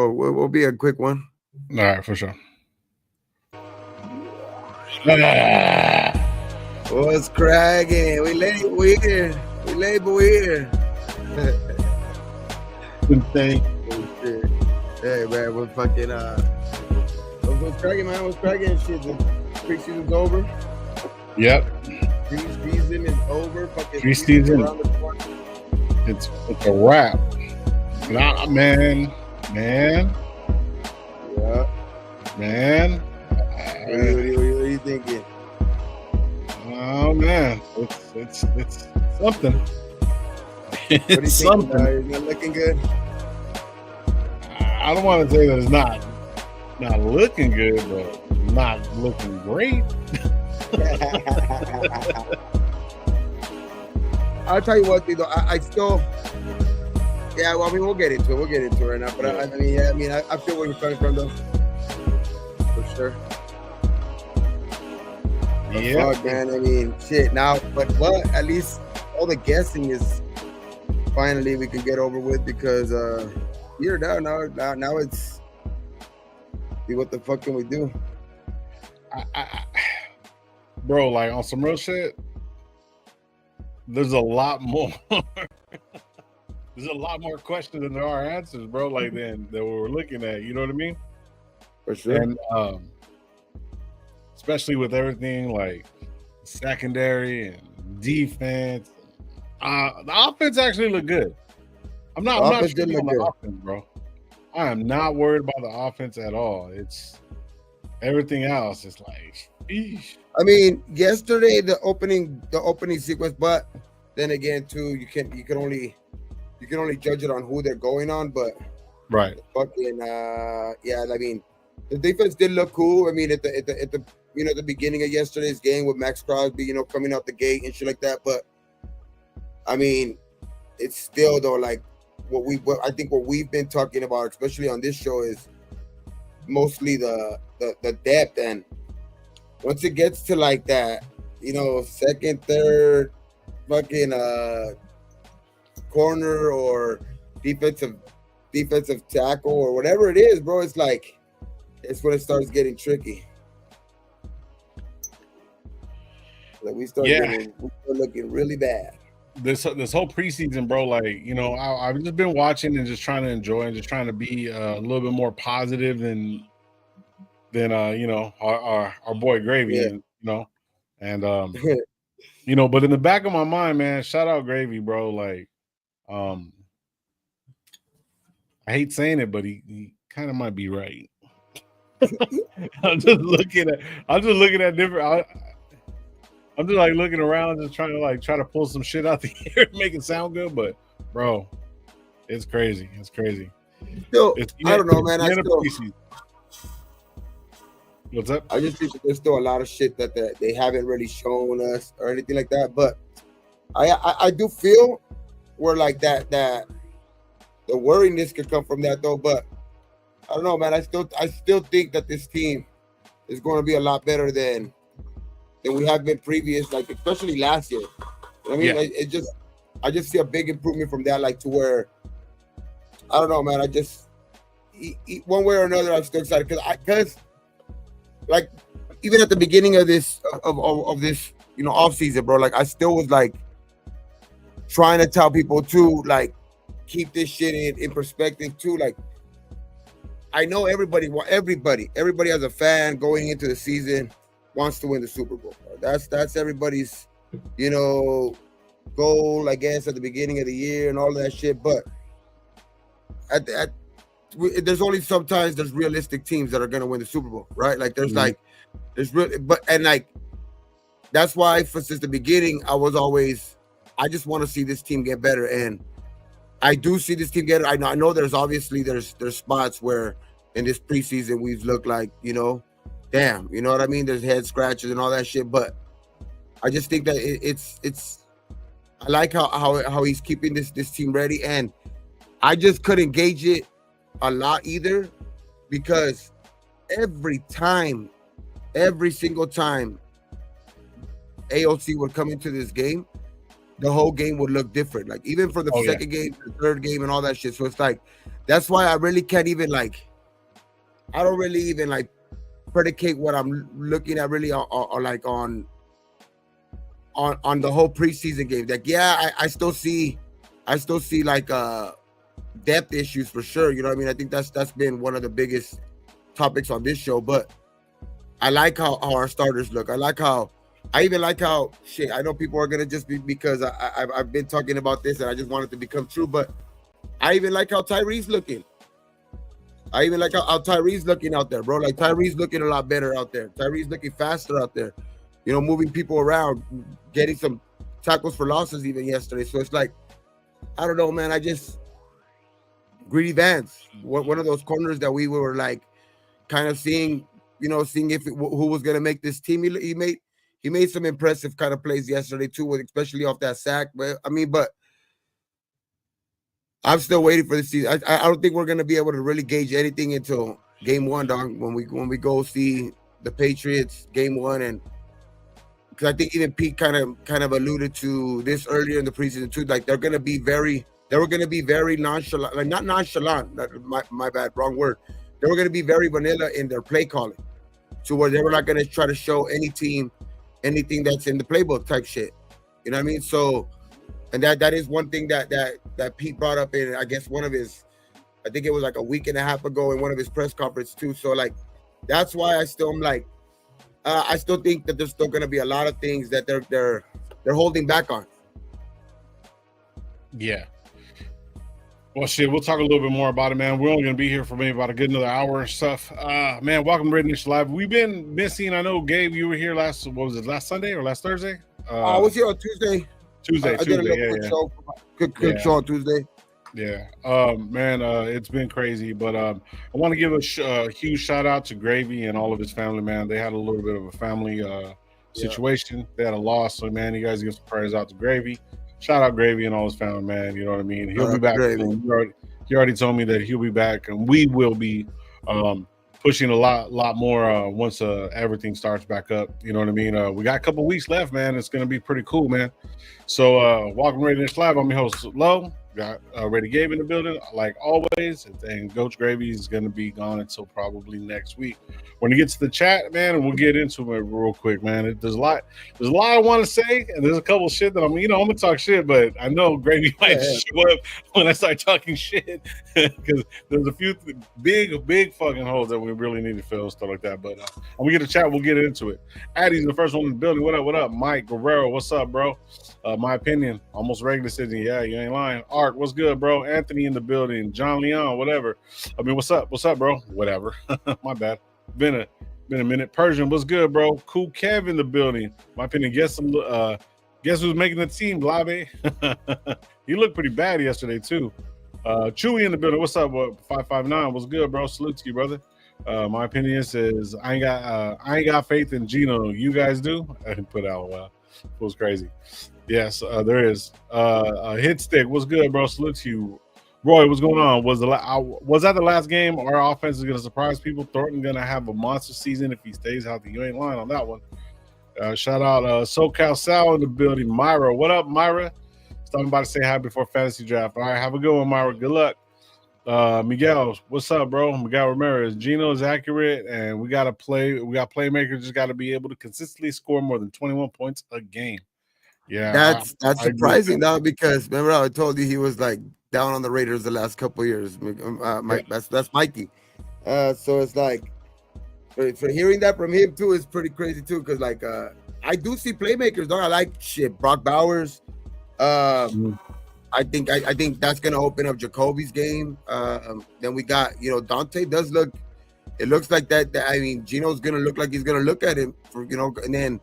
Oh, we'll be a quick one. All right, for sure. What's cracking? We late, but we here. We late, but we here. Thank you. Hey, man, we're fucking, what's cracking, man? What's cracking? Shit, the preseason's over. Yep. Preseason is over. Fucking preseason. It's a wrap. Nah, man. Yeah. Man. What are you thinking? Oh man, it's something. It's something. Is it looking good? I don't want to say that it's not looking good, but not looking great. I'll tell you what, though. I still. Yeah, well, I mean, we'll get into it right now. But I feel where you're coming from, though. For sure. Yeah, man. I mean, shit. Now, but at least all the guessing is finally we can get over with because here now it's what the fuck can we do? Bro, like on some real shit, there's a lot more. There's a lot more questions than there are answers, bro. Like than we're looking at. You know what I mean? For sure. And especially with everything like secondary and defense, the offense actually looked good. I'm not sure about the offense, bro. I am not worried about the offense at all. It's everything else. It's like, eesh. I mean, yesterday the opening sequence, but then again, too, you can only judge it on who they're going on. But right, fucking yeah. I mean, the defense did look cool. I mean, at the the beginning of yesterday's game with Max Crosby, coming out the gate and shit like that. But I mean, it's still though like I think what we've been talking about, especially on this show, is mostly the depth. And once it gets to like that, second, third, fucking corner or defensive tackle or whatever it is, bro, it's like it's when it starts getting tricky. Like we start looking really bad. This whole preseason, bro, like, I've just been watching and just trying to enjoy and just trying to be a little bit more positive than our boy Gravy, and but in the back of my mind, man, shout out Gravy, bro. Like, I hate saying it, but he kind of might be right. I'm just looking at different. I'm just like looking around, just trying to pull some shit out the air and make it sound good. But bro, it's crazy. It's crazy. Still, I don't know, man. What's up? I just think there's still a lot of shit that they haven't really shown us or anything like that. But I do feel where like that the worriness could come from that though. But I don't know, man. I still think that this team is going to be a lot better than we have been previous, like especially last year. I mean, I just see a big improvement from that, like to where I don't know, man. I just one way or another, I'm still excited because like even at the beginning of this of this off season, bro, like I still was like trying to tell people to like keep this shit in perspective too. Like I know everybody as a fan going into the season wants to win the Super Bowl. That's everybody's, goal, I guess, at the beginning of the year and all that shit. But there's only sometimes there's realistic teams that are gonna win the Super Bowl, right? Like there's that's why since the beginning I just want to see this team get better, and I do see this team get. I know there's obviously there's spots where in this preseason we've looked like damn, you know what I mean? There's head scratches and all that shit, but I just think that it's. I like how he's keeping this team ready, and I just couldn't gauge it a lot either because every single time AOC would come into this game, the whole game would look different. Like even for the second game, the third game, and all that shit. So it's like that's why I really can't even like. I don't really even like predicate what I'm looking at really on like on the whole preseason game. Like I still see like depth issues for sure. You know what I mean? I think that's been one of the biggest topics on this show. But I like how our starters look. I even like how shit. I know people are gonna just be because I've been talking about this and I just want it to become true. But I even like how Tyree's looking. I even like how Tyree's looking out there, bro. Like Tyree's looking a lot better out there. Tyree's looking faster out there. You know, moving people around, getting some tackles for losses even yesterday. So it's like, I don't know, man. Greedy Vance, one of those corners that we were like kind of seeing if who was gonna make this team. He made some impressive kind of plays yesterday too, especially off that sack. But I'm still waiting for the season. I don't think we're gonna be able to really gauge anything until game one, dog. When we go see the Patriots game one, and because I think even Pete kind of alluded to this earlier in the preseason too. Like they were gonna be very nonchalant, like not nonchalant. My bad, wrong word. They were gonna be very vanilla in their play calling, to where they were not gonna try to show any team anything that's in the playbook type shit. You know what I mean? So. And that is one thing that Pete brought up in, I guess, one of his, I think it was like a week and a half ago in one of his press conferences too. So like, that's why I still am like, I still think that there's still going to be a lot of things that they're holding back on. Yeah. Well, shit, we'll talk a little bit more about it, man. We're only going to be here for maybe about a good another hour and stuff. Man, welcome to Red Nation Live. We've been missing. I know, Gabe, you were here last Sunday or last Thursday? I was here on Tuesday. Tuesday, I did a quick show. Quick show on Tuesday. Yeah, man, it's been crazy, but I want to give a huge shout out to Gravy and all of his family, man. They had a little bit of a family situation. They had a loss, so man, you guys give some prayers out to Gravy. Shout out Gravy and all his family, man. You know what I mean? He'll be back. He already told me that he'll be back, and we will be pushing a lot more once everything starts back up. You know what I mean? We got a couple weeks left, man. It's gonna be pretty cool, man. So welcome to Red Nation Live. I'm your host, Lo. Got Reddy Gabe in the building, like always, and Coach Gravy is going to be gone until probably next week. When it gets to the chat, man, and we'll get into it real quick, man. There's a lot I want to say, and there's a couple of shit that I'm gonna talk shit, but I know Gravy might show up when I start talking shit because there's a few big fucking holes that we really need to fill and stuff like that. But when we get to chat, we'll get into it. Addie's the first one in the building. What up, Mike Guerrero? What's up, bro? My opinion, almost regular citizen. Yeah, you ain't lying. Art, what's good, bro? Anthony in the building. John Leon, whatever. I mean, what's up? What's up, bro? Whatever. My bad. Been a minute. Persian, what's good, bro? Cool Kev in the building. My opinion, guess who's making the team, Blave? He looked pretty bad yesterday, too. Chewy in the building. What's up, 559? What's good, bro? Salute to you, brother. My opinion says I ain't got faith in Gino. You guys do? I didn't put out it was crazy. Yes, there is. Hit stick. What's good, bro? Salute to you. Roy, what's going on? Was that the last game? Our offense is going to surprise people. Thornton going to have a monster season if he stays healthy. You ain't lying on that one. Shout out SoCal Sal in the building. Myra, what up, Myra? Something about to say hi before fantasy draft. All right, have a good one, Myra. Good luck. Miguel, what's up, bro? Miguel Ramirez. Gino is accurate, and we got playmakers just got to be able to consistently score more than 21 points a game. Yeah, that's surprising now because remember how I told you he was like down on the Raiders the last couple of years. That's Mikey. So it's like for hearing that from him too is pretty crazy too. Because like I do see playmakers. Though I like Brock Bowers. I think that's gonna open up Jacoby's game. Then we got Dante does look. It looks like that. I mean, Gino's gonna look like he's gonna look at him for and then.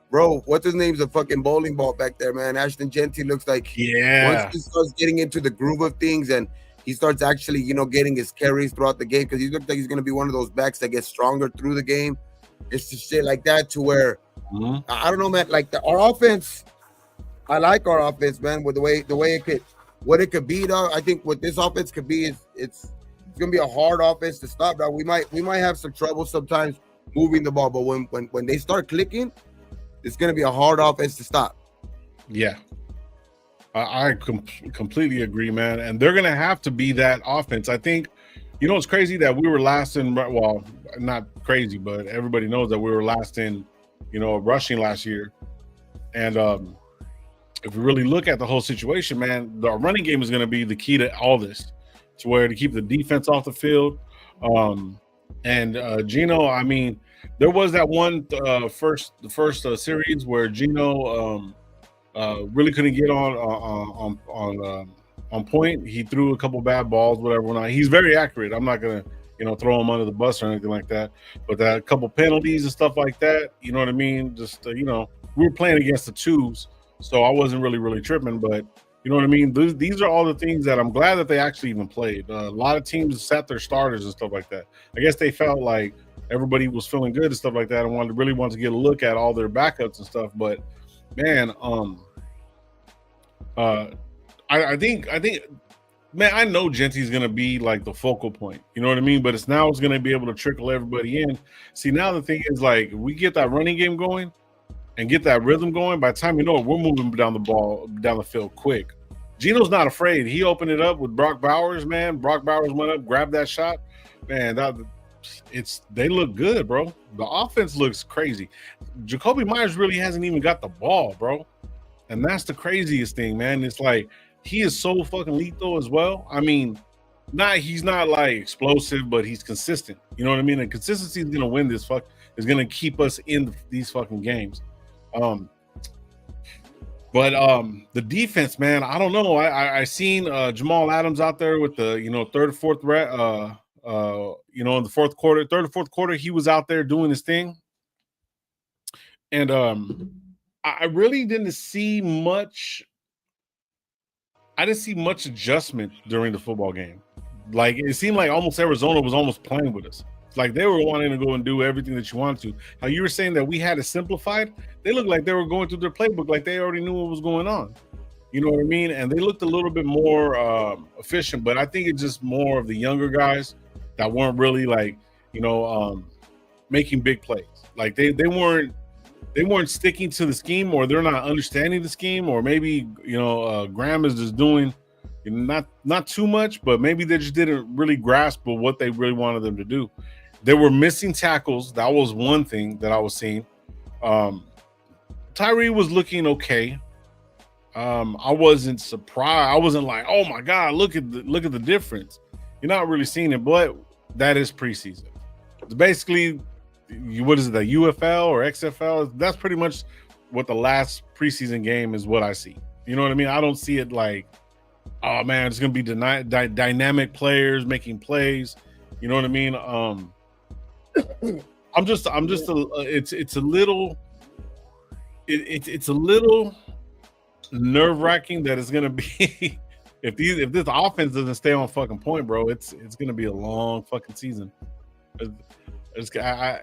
Bro, what's his name's a fucking bowling ball back there, man. Ashton Genty looks like once he starts getting into the groove of things and he starts actually, getting his carries throughout the game because he looks like he's gonna be one of those backs that gets stronger through the game. It's just shit like that to where I don't know, man. Like our offense, I like our offense, man. With the way it could be, though. I think what this offense could be is it's gonna be a hard offense to stop. Now we might have some trouble sometimes moving the ball, but when they start clicking. It's going to be a hard offense to stop. Yeah. I completely agree, man. And they're going to have to be that offense. I think, it's crazy that we were last in, well, not crazy, but everybody knows that we were last in, rushing last year. And if we really look at the whole situation, man, the running game is going to be the key to all this, to where to keep the defense off the field. And Gino, I mean, there was that one first series where Gino really couldn't get on point. He threw a couple bad balls, whatever. He's very accurate. I'm not gonna, throw him under the bus or anything like that. But that couple penalties and stuff like that, you know what I mean? Just we were playing against the twos, so I wasn't really tripping. But you know what I mean? These are all the things that I'm glad that they actually even played. A lot of teams sat their starters and stuff like that. I guess they felt like everybody was feeling good and stuff like that, and wanted to get a look at all their backups and stuff. But man, I think, man, I know Genty's gonna be like the focal point. You know what I mean? But it's gonna be able to trickle everybody in. See, now the thing is, like, we get that running game going and get that rhythm going. By the time we're moving down the field quick. Gino's not afraid. He opened it up with Brock Bowers, man. Brock Bowers went up, grabbed that shot, man. They look good, bro. The offense looks crazy. Jacoby Myers really hasn't even got the ball, bro. And that's the craziest thing, man. It's like he is so fucking lethal as well. I mean, he's not like explosive, but he's consistent. You know what I mean? And consistency is gonna win this is gonna keep us in these fucking games. But the defense, man, I don't know. I seen Jamal Adams out there with the third or fourth in the fourth quarter, third or fourth quarter, he was out there doing his thing. And I really didn't see much. I didn't see much adjustment during the football game. Like, it seemed like almost Arizona was almost playing with us. It's like they were wanting to go and do everything that you wanted to. How you were saying that we had it simplified, they looked like they were going through their playbook like they already knew what was going on. You know what I mean? And they looked a little bit more efficient, but I think it's just more of the younger guys that weren't really like, making big plays. Like they weren't sticking to the scheme, or they're not understanding the scheme, or maybe Graham is just doing not too much, but maybe they just didn't really grasp what they really wanted them to do. They were missing tackles. That was one thing that I was seeing. Tyree was looking okay. I wasn't surprised. I wasn't like, oh my God, look at the difference. You're not really seeing it, but that is preseason. It's basically, what is it, the UFL or XFL? That's pretty much what the last preseason game is what I see. You know what I mean? I don't see it like, oh man, it's gonna be dynamic players making plays. You know what I mean? It's a little nerve-wracking that it's gonna be if this offense doesn't stay on fucking point, bro. It's gonna be a long fucking season. I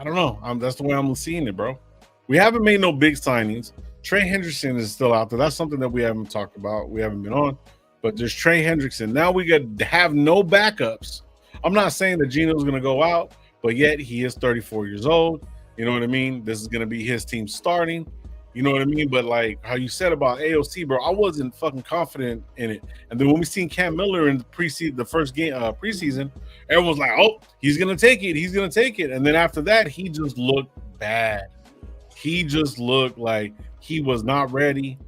don't know. That's the way I'm seeing it, bro. We haven't made no big signings. Trey Hendrickson is still out there. That's something that we haven't talked about. We haven't been on. But there's Trey Hendrickson. Now we got to have no backups. I'm not saying that Gino's going to go out, but yet he is 34 years old. You know what I mean? This is going to be his team starting. You know what I mean? But like how you said about AOC, bro, I wasn't fucking confident in it. And then when we seen Cam Miller in the first game preseason, everyone's like, oh, he's going to take it. He's going to take it. And then after that, he just looked bad. He just looked like he was not ready.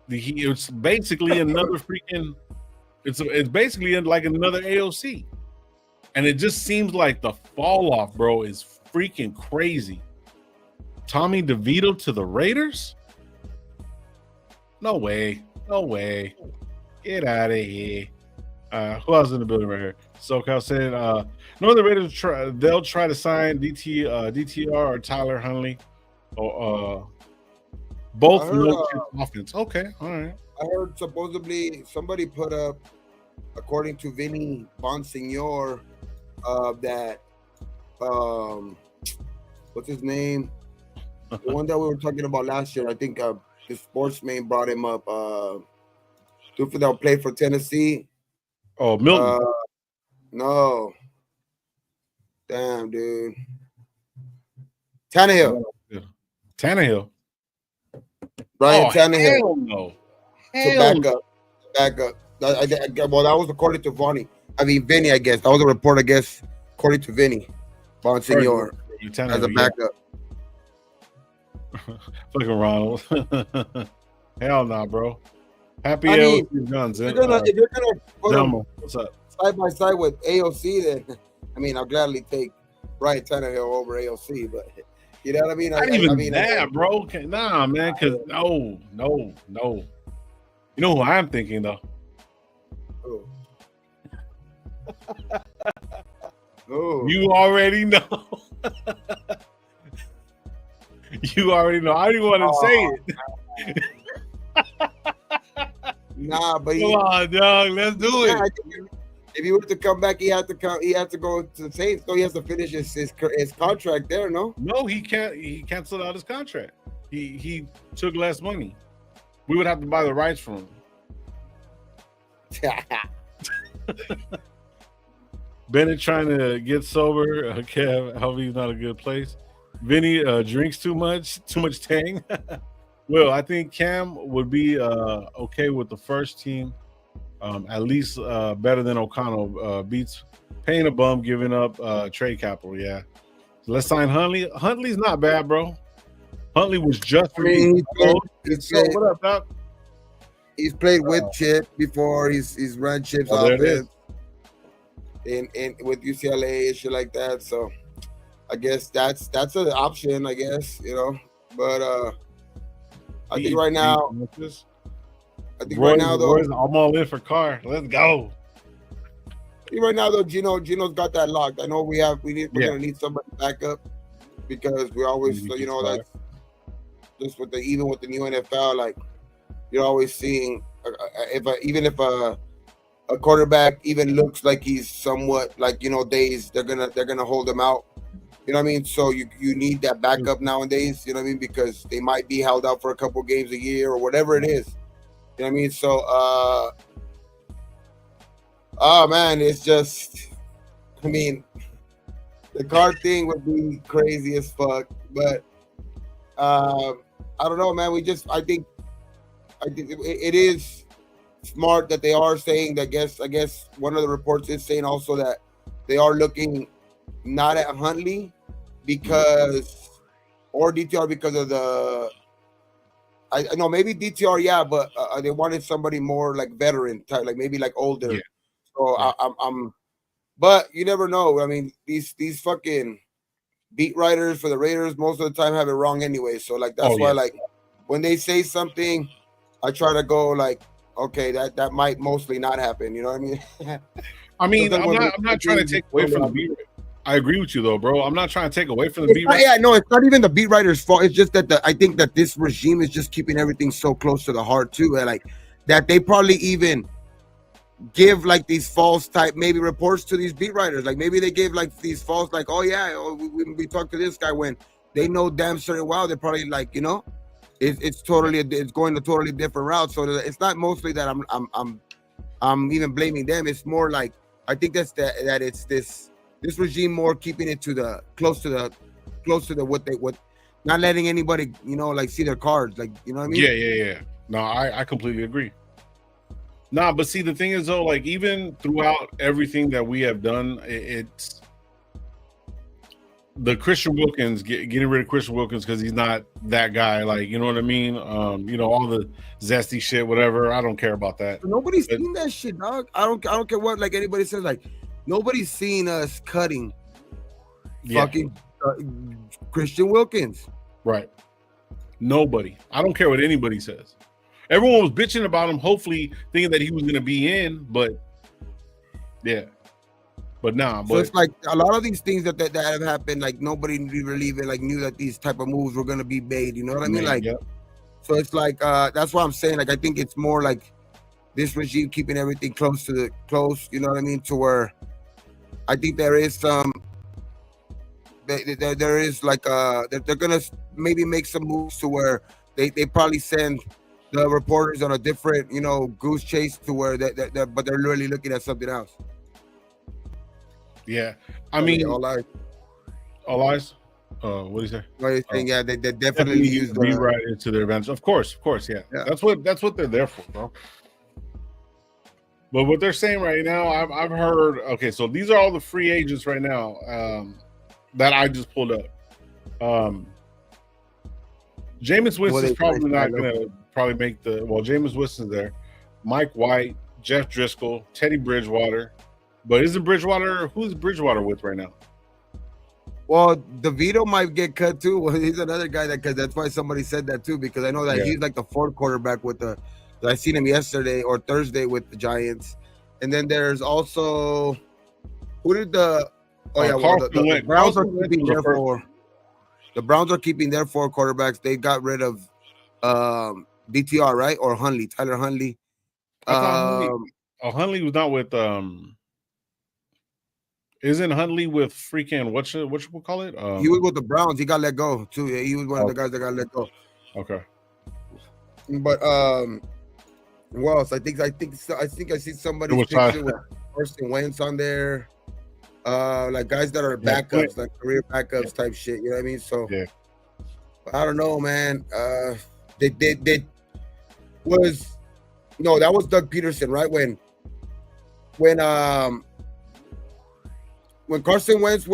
It's basically another freaking. It's basically like another AOC, and it just seems like the fall off, bro, is freaking crazy. Tommy DeVito to the Raiders? No way, get out of here. Who else in the building right here? SoCal said, no, the Raiders they'll try to sign DTR or Tyler Huntley. Both offense. Okay, all right. I heard supposedly somebody put up, according to Vinny Bonsignor, that what's his name? The one that we were talking about last year. I think the sportsman brought him up. Dude that played for Tennessee. Oh, Milton. No. Damn, dude. Tannehill. Tannehill. Ryan Tannehill. Hell no. to back up. Well, that was according to Vinny, I guess. That was a report, I guess, according to Vinny Bonsignor as a backup. Fucking Ronald. Hell nah, bro. Happy AOC guns. If you're gonna put them what's up? side by side with AOC, then I'll gladly take Ryan Tannehill over AOC, but you know what I mean? Bro. Nah, man, because no. You know who I'm thinking, though? Oh. You already know. You already know. I didn't want to say it. Nah, but come on, dog. Let's do it. If he were to come back, he had to go to the Saints. So he has to finish his contract there. No, he can't. He canceled out his contract. He took less money. We would have to buy the rights from him. Bennett trying to get sober. Kev, hope he's not a good place. Vinny drinks too much Tang. Well, I think Cam would be okay with the first team, at least better than O'Connell. Beats paying a bum, giving up trade capital. Yeah, so let's sign Huntley. Huntley's not bad, bro. Huntley was just. What up, Doc? He's played with Chip before. He's run Chip's offense. In with UCLA and shit like that. So I guess that's an option, I guess, But I think right now though, I'm all in for Carr. Let's go. Right now though, Gino's got that locked. I know we're gonna need somebody back up because we always that's just even with the new NFL, like you're always seeing even if a quarterback even looks like he's somewhat dazed, they're gonna hold him out. You know what I mean? So you need that backup nowadays, you know what I mean? Because they might be held out for a couple games a year or whatever it is. You know what I mean? So man, it's just the card thing would be crazy as fuck. But I don't know, man. I think it is smart that they are saying that. I guess one of the reports is saying also that they are looking not at Huntley or DTR because of the. I know maybe DTR, yeah, but they wanted somebody more like veteran type, like maybe like older. Yeah. So yeah. I'm, but you never know. These fucking beat writers for the Raiders most of the time have it wrong anyway. So like that's why like when they say something, I try to go like, okay, that might mostly not happen. You know what I mean? I'm not trying to take away from the beat. I agree with you though, bro. I'm not trying to take away from the beat writers. Yeah, no, it's not even the beat writers' fault. It's just that I think that this regime is just keeping everything so close to the heart too, and like that they probably even give like these false type maybe reports to these beat writers. Like maybe they give like these false like, oh yeah, we talked to this guy when they know damn certain well they're probably like it's going a totally different route. So it's not mostly that I'm even blaming them. It's more like I think that it's this regime more keeping it to the close to the what not letting anybody like see their cards, like you know what I mean? Yeah. No, I completely agree. Nah, but see the thing is though, like even throughout everything that we have done, it's the Christian Wilkins getting rid of Christian Wilkins because he's not that guy. Like, you know what I mean? All the zesty shit, whatever. I don't care about that. Nobody's seen that shit, dog. I don't care what like anybody says. Like, nobody's seen us cutting fucking Christian Wilkins. Right. Nobody. I don't care what anybody says. Everyone was bitching about him, hopefully thinking that he was going to be in, but yeah. But nah. So it's like a lot of these things that have happened, like nobody really even like knew that these type of moves were going to be made. You know what I mean? Like, so it's like that's what I'm saying. Like, I think it's more like this regime keeping everything close. You know what I mean? To where I think there is some. There is like they're gonna maybe make some moves to where they probably send the reporters on a different goose chase to where but they're really looking at something else. Yeah, I mean, all eyes. All eyes. What do you say? What are you saying? Yeah, they definitely use be right into their advantage. Of course, yeah. That's what they're there for, bro. But what they're saying right now, I've heard. Okay, so these are all the free agents right now that I just pulled up. Jameis Winston's probably not going to make the. Well, Jameis Winston's there. Mike White, Jeff Driscoll, Teddy Bridgewater. But isn't Bridgewater? Who's Bridgewater with right now? Well, DeVito might get cut too. Well, he's another guy because that's why somebody said that too, because I know that he's like the fourth quarterback with the. I seen him yesterday or Thursday with the Giants, and then there's also who did the. Oh yeah, well, the Browns are keeping their four. The Browns are keeping their four quarterbacks. They got rid of DTR, right, or Hundley, Tyler Hundley. Hundley was not with. Isn't Hundley with freaking what you call it? He was with the Browns. He got let go too. Yeah, he was one of the guys that got let go. Okay. But what else? I think I see somebody's picture with Carson Wentz on there. Like guys that are backups, like career backups type shit. You know what I mean? So I don't know, man. That was Doug Peterson, right? When Carson Wentz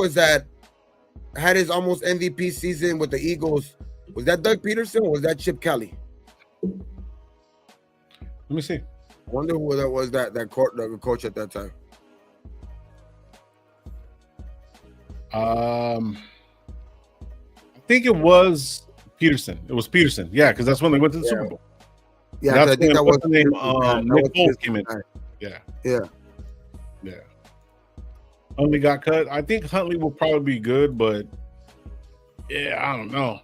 had his almost MVP season with the Eagles, was that Doug Peterson or was that Chip Kelly? Let me see. I wonder who that was. The coach at that time. I think it was Peterson. It was Peterson. Yeah, because that's when they went to the Super Bowl. Yeah, I think that was the name. Nick Foles came in. Yeah. Huntley got cut. I think Huntley will probably be good, but I don't know.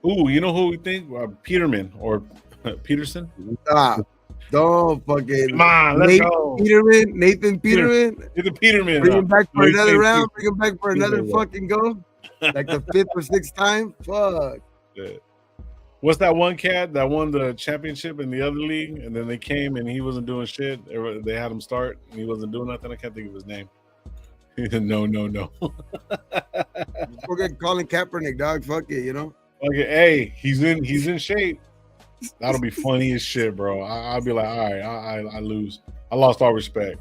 Ooh, you know who we think? Peterman or Peterson? Don't fucking. Come on, let's go. Nathan Peterman. Nathan Peterman. Bring him back for another round. Bring him back for another fucking go. Like the fifth or sixth time. Fuck. Yeah. What's that one cat that won the championship in the other league? And then they came and he wasn't doing shit. They had him start and he wasn't doing nothing. I can't think of his name. No. Forget Colin Kaepernick, dog. Fuck it, you know. Okay, hey, he's in shape. That'll be funny as shit, bro. I'll be like, all right, I lose. I lost all respect.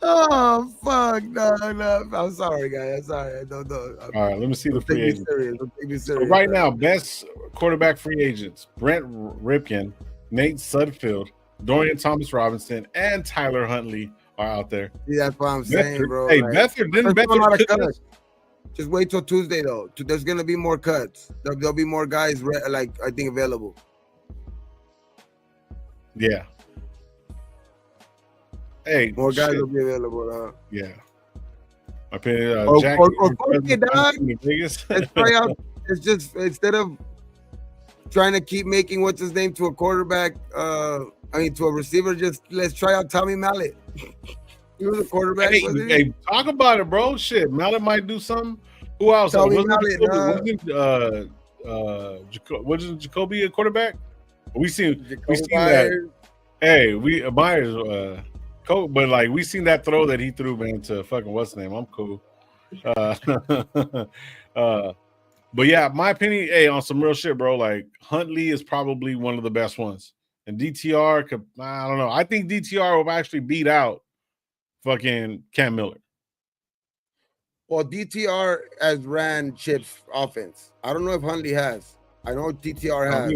Oh fuck, no. I'm sorry, guys. I'm sorry. No. All right, let me see the free agents. Don't take me serious. So right now, best quarterback free agents: Brent Ripken, Nate Sudfeld, Dorian Thomas-Robinson, and Tyler Huntley are out there. Yeah, that's what I'm saying, bro. Hey, Beathard. Just wait till Tuesday, though. There's gonna be more cuts. There'll be more guys, I think, available. Yeah. Hey, more guys will be available. Yeah. My opinion. Jack. Let's try out. It's just instead of trying to keep making what's his name to a quarterback. To a receiver. Just let's try out Tommy Mallet. He was a quarterback. Hey, talk about it, bro. Shit, Mallet might do something. Who else? Wasn't Jacoby a quarterback? We seen that. Hey, Myers. But like we seen that throw that he threw, man, to fucking what's his name? I'm cool. But yeah, my opinion, hey, on some real shit, bro. Like Huntley is probably one of the best ones, and DTR could. I don't know. I think DTR will actually beat out fucking Cam Miller. Well, DTR has ran Chip's offense. I don't know if Huntley has. I know DTR has.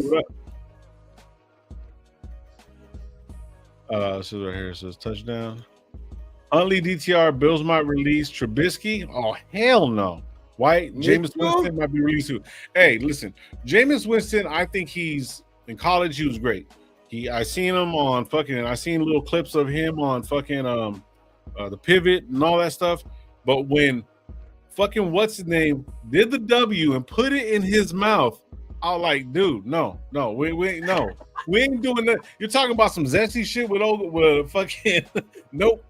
This is right here. It says touchdown. Huntley, DTR, Bills might release Trubisky. Oh, hell no. White, Jameis Winston might be released too. Hey, listen, Jameis Winston, I think he's in college, he was great. I seen him on I seen little clips of him on fucking the pivot and all that stuff. But when fucking what's his name did the W and put it in his mouth, I was like, dude, no, we ain't doing that. You're talking about some zesty shit with fucking nope.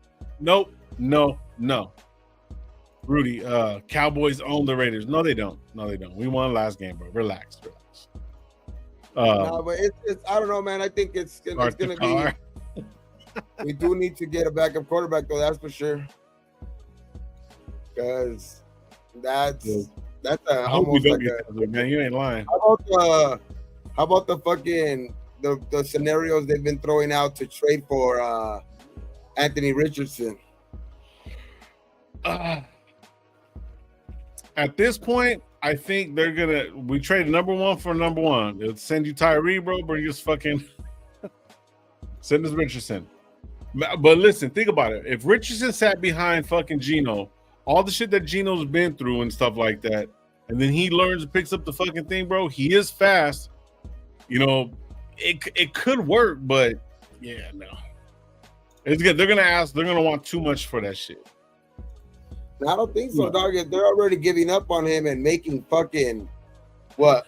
Rudy, Cowboys own the Raiders. No, they don't. We won last game, bro. Relax. No, but it's I don't know, man. I think it's gonna be. We do need to get a backup quarterback, though. That's for sure. Because That's I hope we don't get that, man. You ain't lying. How about the fucking the scenarios they've been throwing out to trade for Anthony Richardson? At this point, I think they're gonna. We trade number one for number one. They'll send you Tyree, bro. Bring us fucking. Send us Richardson. But listen, think about it. If Richardson sat behind fucking Geno, all the shit that Geno's been through and stuff like that, and then he learns and picks up the fucking thing, bro. He is fast. You know, it could work, but yeah, no. It's good. They're gonna want too much for that shit. I don't think so, dog. They're already giving up on him and making fucking what?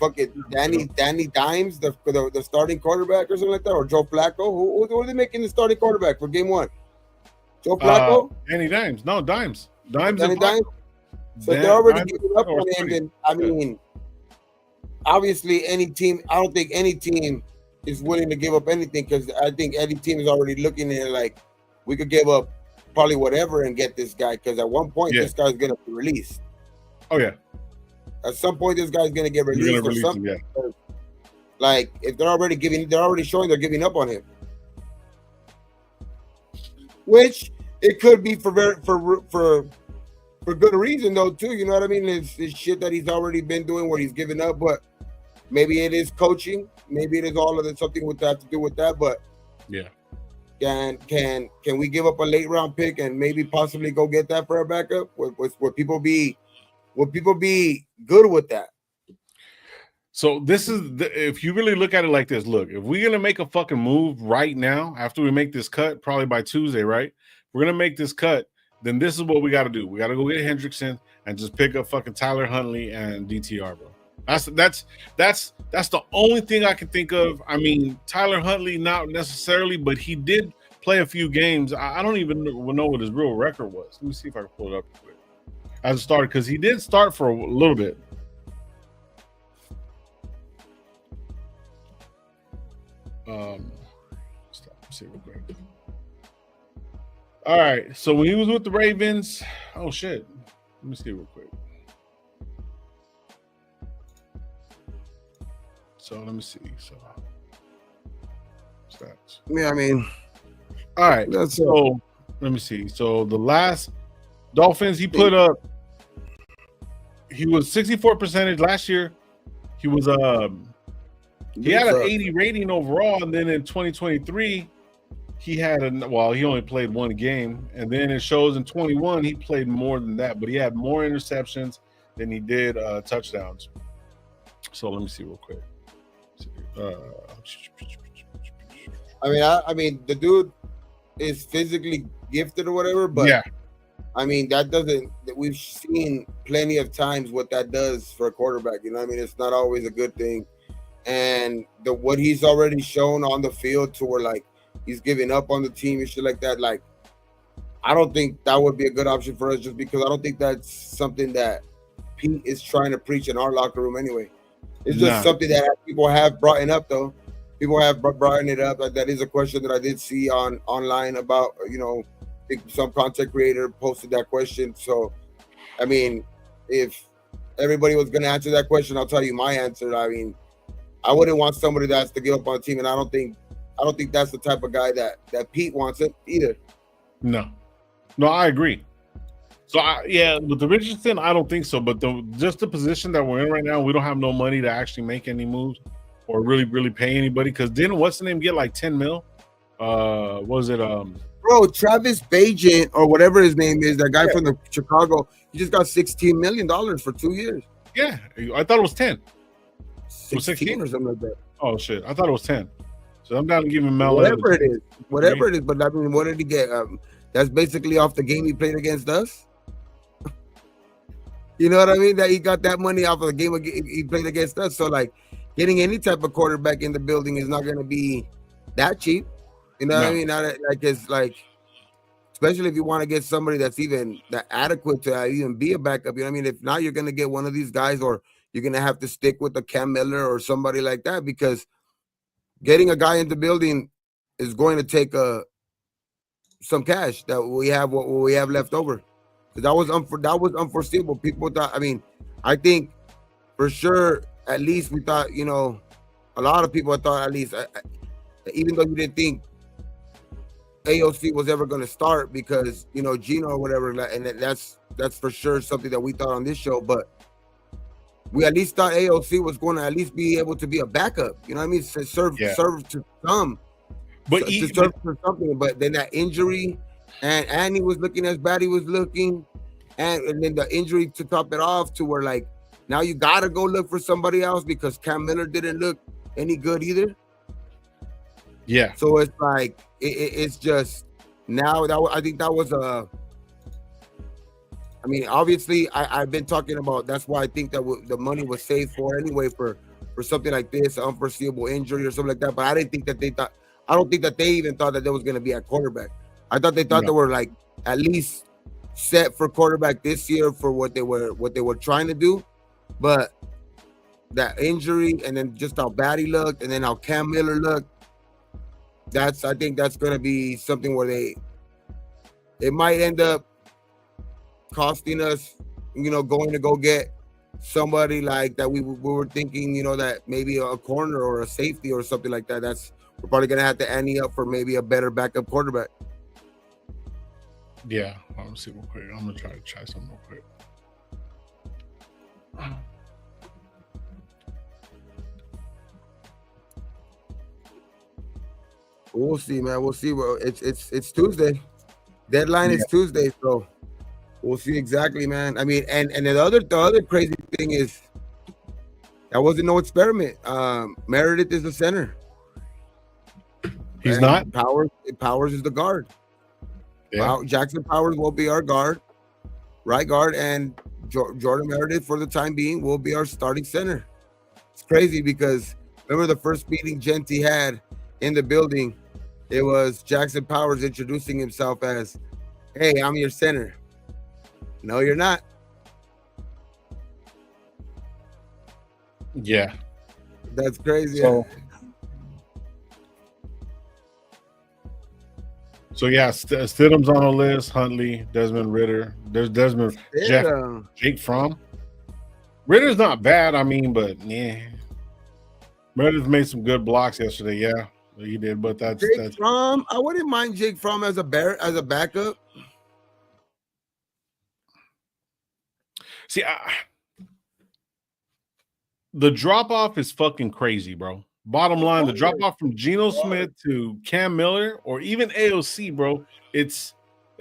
Fucking Danny Dimes, the starting quarterback or something like that, or Joe Flacco. Who are they making the starting quarterback for game one? Joe Flacco? Danny Dimes. No, Dimes. Danny Dimes. So they're already giving up on him. And I mean, obviously, any team. I don't think any team is willing to give up anything because I think any team is already looking at it like we could give up probably whatever and get this guy because at one point this guy's gonna be released. Oh yeah. At some point this guy's gonna get released or something. Him, yeah. Like if they're already showing they're giving up on him. Which it could be for good reason though too. You know what I mean? It's shit that he's already been doing where he's giving up, but maybe it is coaching. Maybe it is all of it something with that to do with that. But yeah. Can we give up a late round pick and maybe possibly go get that for a backup? Would people be good with that? So this is if you really look at it like this. Look, if we're gonna make a fucking move right now after we make this cut, probably by Tuesday, right? We're gonna make this cut. Then this is what we got to do. We got to go get Hendrickson and just pick up fucking Tyler Huntley and DTR, bro. That's the only thing I can think of. I mean, Tyler Huntley, not necessarily, but he did play a few games. I don't even know what his real record was. Let me see if I can pull it up real quick. As a starter, because he did start for a little bit. Let's see real quick. All right, so when he was with the Ravens, oh shit. Let me see real quick. So let me see. So stats. Yeah, I mean, all right. So let me see. So the last Dolphins he put up, he was 64% last year. He was he had an 80 rating overall, and then in 2023 he had he only played one game, and then it shows in 21 he played more than that, but he had more interceptions than he did touchdowns. So let me see real quick. I mean, the dude is physically gifted or whatever, but yeah, I mean that doesn't. We've seen plenty of times what that does for a quarterback. You know, what I mean, it's not always a good thing. And what he's already shown on the field to where like he's giving up on the team and shit like that. Like, I don't think that would be a good option for us, just because I don't think that's something that Pete is trying to preach in our locker room anyway. It's just something that people have brought up, though. People have brought it up. That is a question that I did see online about, you know, I think some content creator posted that question. So, I mean, if everybody was going to answer that question, I'll tell you my answer. I mean, I wouldn't want somebody that's to give up on a team, and I don't think that's the type of guy that Pete wants it either. No, I agree. So with the Richardson, I don't think so. But just the position that we're in right now, we don't have no money to actually make any moves or really, really pay anybody. Because didn't what's the name get like 10 mil? Was it Bro, Travis Bagent or whatever his name is, that guy from the Chicago, he just got $16 million for 2 years. Yeah, I thought it was 10. 16 or something like that. Oh shit, I thought it was 10. So I'm down to give him whatever it is. But I mean, what did he get? That's basically off the game he played against us. You know what I mean? That he got that money off of the game he played against us. So like, getting any type of quarterback in the building is not going to be that cheap. You know what I mean? Not like it's like, especially if you want to get somebody that's even that adequate to even be a backup. You know what I mean? If not, you're going to get one of these guys, or you're going to have to stick with the Cam Miller or somebody like that, because getting a guy in the building is going to take some cash that we have, what we have left over. That was unforeseeable. People thought. I mean, I think for sure. At least we thought. A lot of people thought at least, even though you didn't think AOC was ever going to start because Gino or whatever, and that's for sure something that we thought on this show. But we at least thought AOC was going to at least be able to be a backup. You know what I mean? To serve to some, but to serve for something. But then that injury, and he was looking as bad he was looking, and then the injury to top it off to where like now you gotta go look for somebody else because Cam Miller didn't look any good either. Yeah. So it's like it's just now that I think that was I mean, obviously, I've been talking about. That's why I think that the money was saved for anyway for something like this, an unforeseeable injury or something like that. But I didn't think that they thought. I don't think that they even thought that there was going to be a quarterback. I thought they thought they were like at least set for quarterback this year for what they were trying to do. But that injury and then just how bad he looked and then how Cam Miller looked. I think that's going to be something where it might end up costing us, going to go get somebody like that. We were thinking, that maybe a corner or a safety or something like that. We're probably going to have to ante up for maybe a better backup quarterback. Yeah, let me see real quick. I'm going to try something real quick. We'll see, man. We'll see. Well, it's Tuesday. Deadline is Tuesday, so we'll see exactly, man. I mean, and the other crazy thing is that wasn't no experiment. Meredith is the center. He's not. Powers is the guard. Yeah. Jackson Powers will be our guard, right guard, and Jordan Meredith for the time being will be our starting center. It's crazy because remember the first meeting Genty had in the building, it was Jackson Powers introducing himself as, "Hey, I'm your center." No, you're not. Yeah. That's crazy. So yeah, Stidham's on the list. Huntley, Desmond Ridder. There's Desmond, Jeff, Jake Fromm. Ritter's not bad, I mean, but yeah. Meredith made some good blocks yesterday. Yeah, he did. But that's Fromm. I wouldn't mind Jake Fromm as a backup. See, the drop off is fucking crazy, bro. Bottom line, the drop off from Geno Smith to Cam Miller or even AOC, bro, it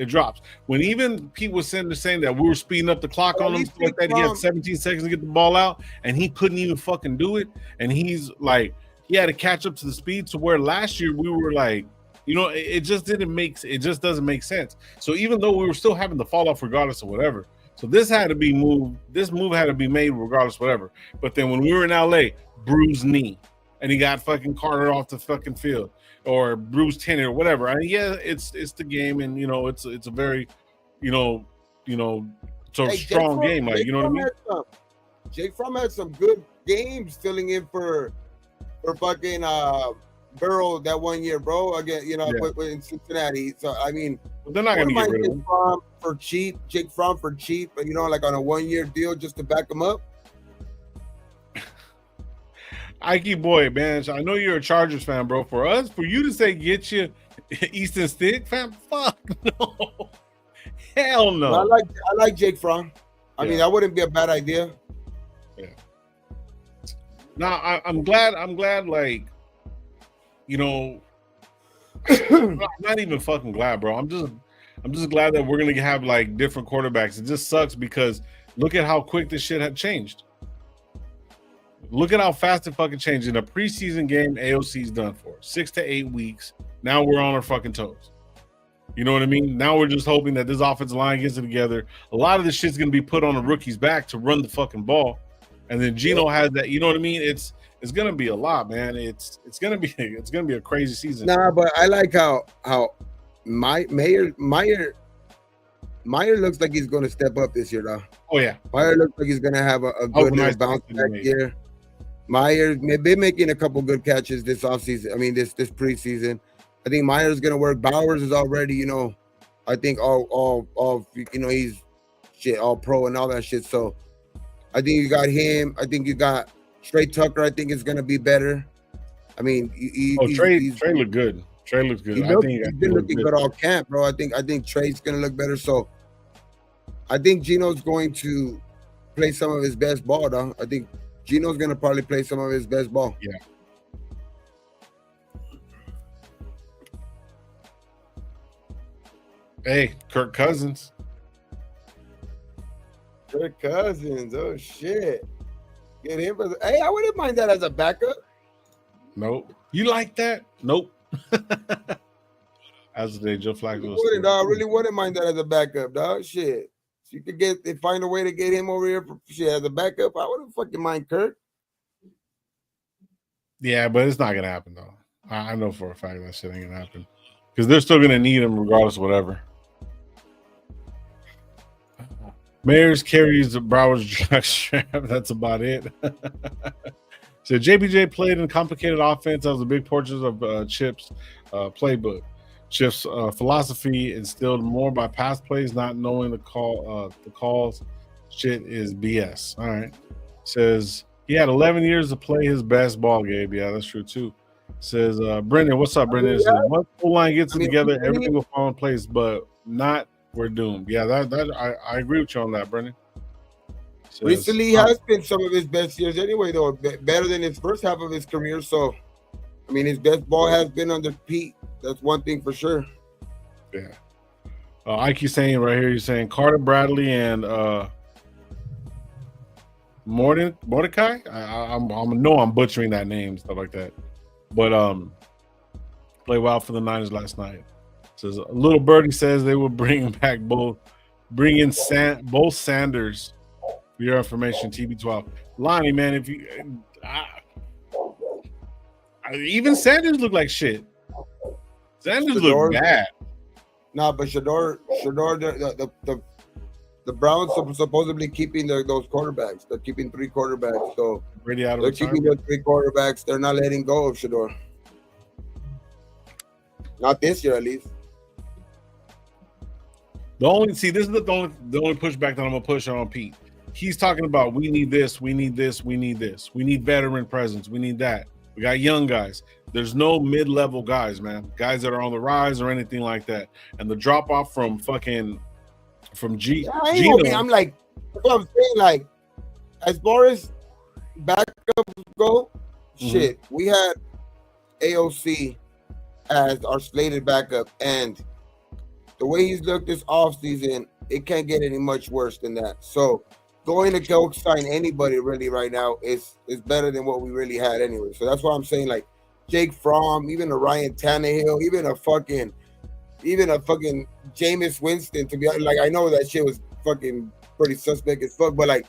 drops. When even people were saying that we were speeding up the clock on him, like that, he had 17 seconds to get the ball out, and he couldn't even fucking do it. And he's like, he had to catch up to the speed to where last year we were like, it just doesn't make sense. So even though we were still having the fall off regardless of whatever. So this had to be moved. This move had to be made regardless of whatever. But then when we were in LA, bruised knee. And he got fucking carted off the fucking field or bruised tendon or whatever. I mean, yeah, it's the game, and it's a very, so strong game. Like, you know what I mean? Jake Fromm had some good games filling in for fucking Burrow that 1 year, bro. Again, in Cincinnati. So I mean, they're not gonna get rid of him for cheap. Jake Fromm for cheap, but like on a 1 year deal just to back him up. Ike boy, man, I know you're a Chargers fan, bro. For you to say get you Easton Stick, fam, fuck no, hell no. Well, I like Jake Fromm. I mean, that wouldn't be a bad idea. Yeah. Now I'm glad. Like, I'm not even fucking glad, bro. I'm just glad that we're gonna have like different quarterbacks. It just sucks because look at how quick this shit had changed. Look at how fast it fucking changed. In a preseason game, AOC's done for 6 to 8 weeks. Now we're on our fucking toes. You know what I mean? Now we're just hoping that this offensive line gets it together. A lot of this shit's going to be put on the rookie's back to run the fucking ball. And then Geno has that. You know what I mean? It's going to be a lot, man. It's going to be a crazy season. Nah, but I like how Meyer looks like he's going to step up this year, though. Oh yeah, Meyer looks like he's going to have a good bounce back year. Meyer's been making a couple good catches this offseason. I mean, this preseason. I think Meyer's gonna work. Bowers is already, I think all he's shit, all pro and all that shit. So I think you got him. I think you got Trey Tucker. I think is gonna be better. I mean, Trey looked good. Trey looks good. I think he's been looking good all camp, bro. I think Trey's gonna look better. So I think Gino's going to play some of his best ball, though. I think Gino's gonna probably play some of his best ball. Yeah. Hey, Kirk Cousins. Kirk Cousins. Oh shit. Get him. Hey, I wouldn't mind that as a backup. Nope. You like that? Nope. As the day, Joe Flacco. I really wouldn't mind that as a backup, dog. Shit. If you could find a way to get him over here for shit as a backup, I wouldn't fucking mind Kirk. Yeah, but it's not gonna happen though. I know for a fact that shit ain't gonna happen because they're still gonna need him regardless of whatever. Mayers carries the Broward's jockstrap. That's about it. So JPJ played in a complicated offense. That was a big portion of Chip's playbook. Chip's philosophy instilled more by pass plays, not knowing the calls. Shit is BS. All right. Says he had 11 years to play his best ball, Gabe. Yeah, that's true too. Says Brendan, what's up, Brendan? Says, once the line gets together, everything will fall in place, but not. We're doomed. Yeah, I agree with you on that, Brendan. Recently has been some of his best years anyway, though. Better than his first half of his career. So, I mean, his best ball has been under Pete. That's one thing for sure. Yeah. Ike saying right here, he's saying Carter Bradley and Mordecai. I know I'm butchering that name, stuff like that. But played well for the Niners last night. Says Little Birdie says they will bring both Sanders. For your information, TB12. Lonnie, man, if you even Sanders look like shit. Sanders look bad. Nah, but Shador, the Browns are supposedly keeping those quarterbacks. They're keeping 3 quarterbacks. So they're keeping their 3 quarterbacks. They're not letting go of Shador. Not this year, at least. This is the only pushback that I'm gonna push on Pete. He's talking about we need this, we need this, we need this. We need veteran presence. We need that. We got young guys. There's no mid-level guys, man. Guys that are on the rise or anything like that. And the drop off from Gino. I'm like, that's what I'm saying. Like, as far as backups go, shit, we had AOC as our slated backup, and the way he's looked this offseason, it can't get any much worse than that. So going to go sign anybody really right now is better than what we really had anyway. So that's why I'm saying, like, Jake Fromm, even a Ryan Tannehill, even a fucking Jameis Winston, to be honest. Like, I know that shit was fucking pretty suspect as fuck, but like,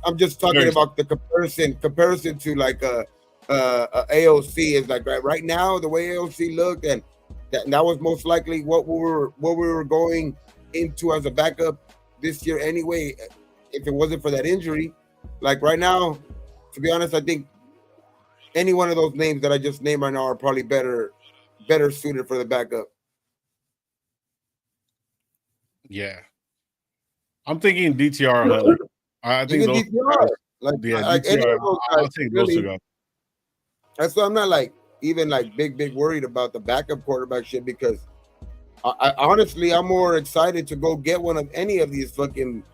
I'm just talking about the comparison to like a AOC is like right now the way AOC looked, and that was most likely what we were going into as a backup this year anyway. If it wasn't for that injury, like right now, to be honest, I think any one of those names that I just named right now are probably better suited for the backup. Yeah, I'm thinking DTR. I think those DTR. DTR. I'll take those two guys. That's why I'm not like even like big worried about the backup quarterback shit, because I honestly I'm more excited to go get one of any of these fucking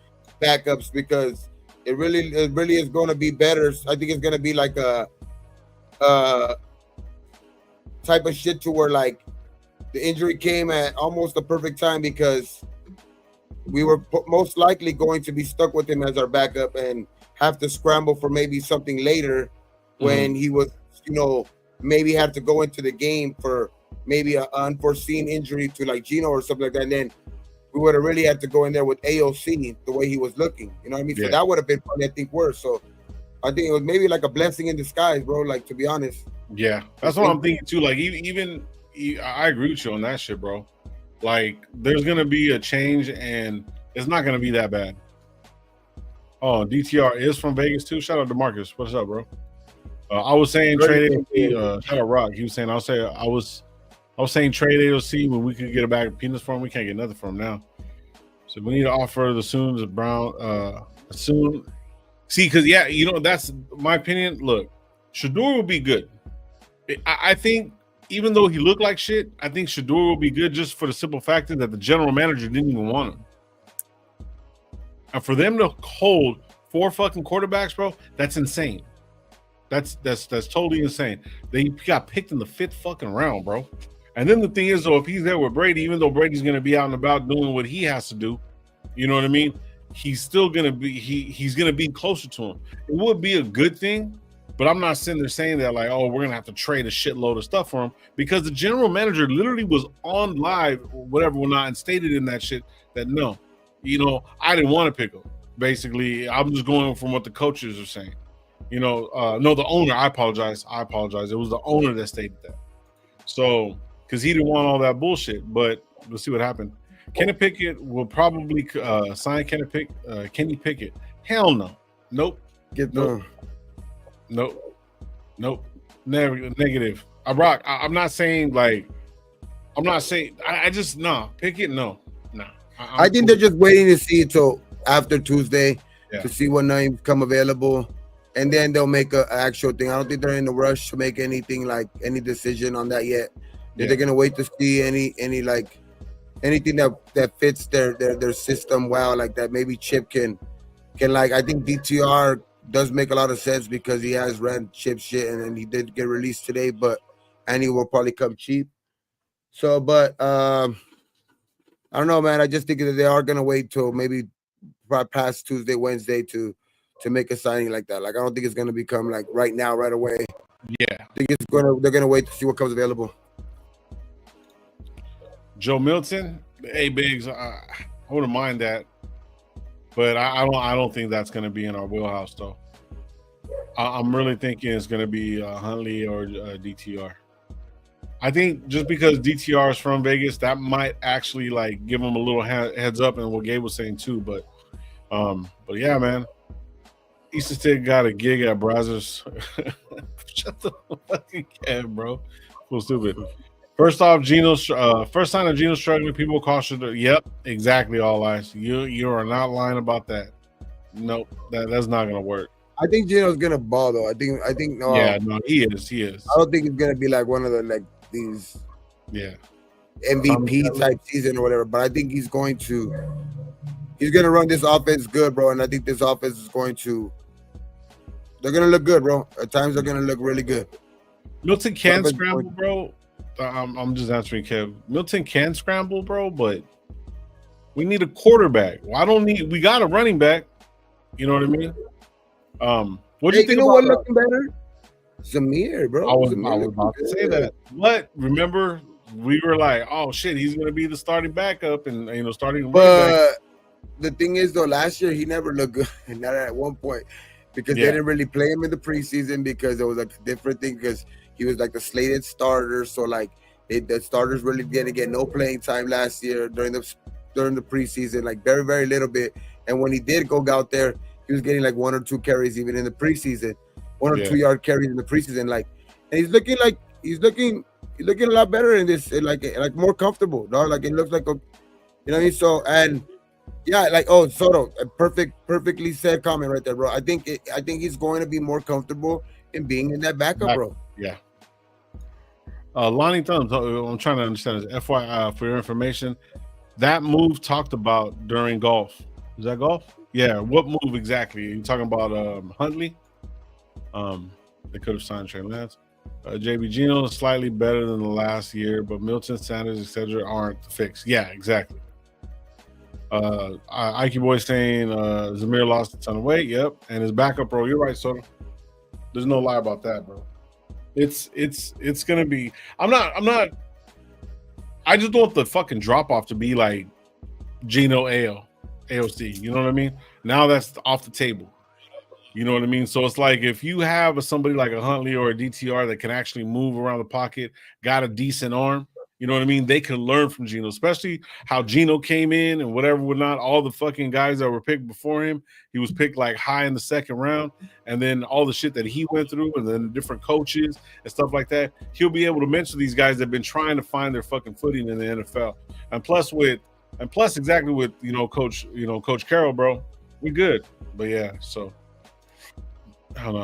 backups, because it really is going to be better. I think it's going to be like a type of shit to where like the injury came at almost the perfect time, because we were most likely going to be stuck with him as our backup and have to scramble for maybe something later when he was, maybe have to go into the game for maybe an unforeseen injury to like Gino or something like that. And then we would have really had to go in there with AOC the way he was looking. You know what I mean? Yeah. So that would have been probably, I think, worse. So I think it was maybe like a blessing in disguise, bro. Like, to be honest. Yeah, that's what I'm thinking too. Like, even I agree with you on that shit, bro. Like, there's gonna be a change, and it's not gonna be that bad. Oh, DTR is from Vegas too. Shout out to Marcus. What's up, bro? I was saying trade AOC. Shout out Rock. He was saying I was saying trade AOC when we could get a bag of peanuts for him. We can't get nothing from him now. So we need to offer the soon as Brown soon. See, because that's my opinion. Look, Shador will be good. I think even though he looked like shit, I think Shador will be good just for the simple fact that the general manager didn't even want him. And for them to hold 4 fucking quarterbacks, bro, that's insane. That's totally insane. They got picked in the 5th fucking round, bro. And then the thing is, though, if he's there with Brady, even though Brady's going to be out and about doing what he has to do, you know what I mean? He's still going to be he's going to be closer to him. It would be a good thing, but I'm not sitting there saying that like, oh, we're going to have to trade a shitload of stuff for him, because the general manager literally was on live, whatever, whatnot, and stated in that shit that no, I didn't want to pick him. Basically, I'm just going from what the coaches are saying. No, the owner. I apologize. It was the owner that stated that. So, because he didn't want all that bullshit, but we'll see what happened. Kenny Pickett will probably sign Kenny Pickett. Hell no. Nope. Nope. Negative. I'm not saying I just Pickett, no. I think they're just waiting to see it till after Tuesday to see what names come available, and then they'll make an actual thing. I don't think they're in a rush to make anything like any decision on that yet. They're gonna wait to see anything that fits their system well, like that. Maybe Chip can like, I think DTR does make a lot of sense because he has ran Chip shit, and he did get released today, and he will probably come cheap. So, but I don't know, man. I just think that they are gonna wait till maybe past Tuesday, Wednesday to make a signing like that. Like, I don't think it's gonna become like right now, right away. Yeah, I think they're gonna wait to see what comes available. Joe Milton, hey Biggs, I wouldn't mind that, but I don't think that's gonna be in our wheelhouse though. I'm really thinking it's gonna be Huntley or DTR. I think just because DTR is from Vegas, that might actually like give him a little heads up, and what Gabe was saying too. But yeah, man, Eastern State got a gig at Brazzers. Shut the fucking cab, bro. Feel stupid. First off, first sign of Geno struggling, people caution. Yep, exactly. All lies. You are not lying about that. Nope, that's not gonna work. I think Geno's gonna ball though. I think no. Yeah, no, he is. I don't think it's gonna be like one of the like these MVP type season or whatever. But I think he's gonna run this offense good, bro. And I think this offense is they're gonna look good, bro. At times they're gonna look really good. Milton can scramble, bro. I'm just answering Kev. Milton can scramble, bro, but we need a quarterback. We got a running back. You know what I mean? What do you think? You know what looking better? Zamir, bro. I was about to say that. But remember, we were like, oh shit, he's gonna be the starting backup and starting. But the thing is though, last year he never looked good. Not at one point. Because they didn't really play him in the preseason because it was like a different thing, because he was like the slated starter. So like the starters really didn't get no playing time last year during the preseason, like very, very little bit. And when he did go out there, he was getting like 1 or 2 carries even in the preseason, 1 or 2 yard carries in the preseason. Like, and he's looking a lot better in this, like more comfortable, dog. Like it looks like you know what I mean? So and yeah, like Soto, a perfectly said comment right there, bro. I think he's going to be more comfortable in being in that backup, bro. Yeah. Lonnie Thumbs, I'm trying to understand this. FYI, for your information, that move talked about during golf. Is that golf? Yeah. What move exactly? Are you talking about Huntley? They could have signed Trey Lance. JB Geno is slightly better than the last year, but Milton, Sanders, etc. aren't fixed. Yeah, exactly. Ike Boy saying Zamir lost a ton of weight. Yep, and his backup, bro. You're right, Soto. There's no lie about that, bro. It's gonna be. I'm not. I just don't want the fucking drop off to be like Geno AOC. You know what I mean? Now that's off the table. You know what I mean? So it's like if you have somebody like a Huntley or a DTR that can actually move around the pocket, got a decent arm, you know what I mean? They can learn from Geno, especially how Geno came in and whatnot. All the fucking guys that were picked before him, he was picked like high in the second round. And then all the shit that he went through and then the different coaches and stuff like that, he'll be able to mention these guys that have been trying to find their fucking footing in the NFL. And plus with And plus, exactly with Coach Carroll, bro, we good. But yeah, so I don't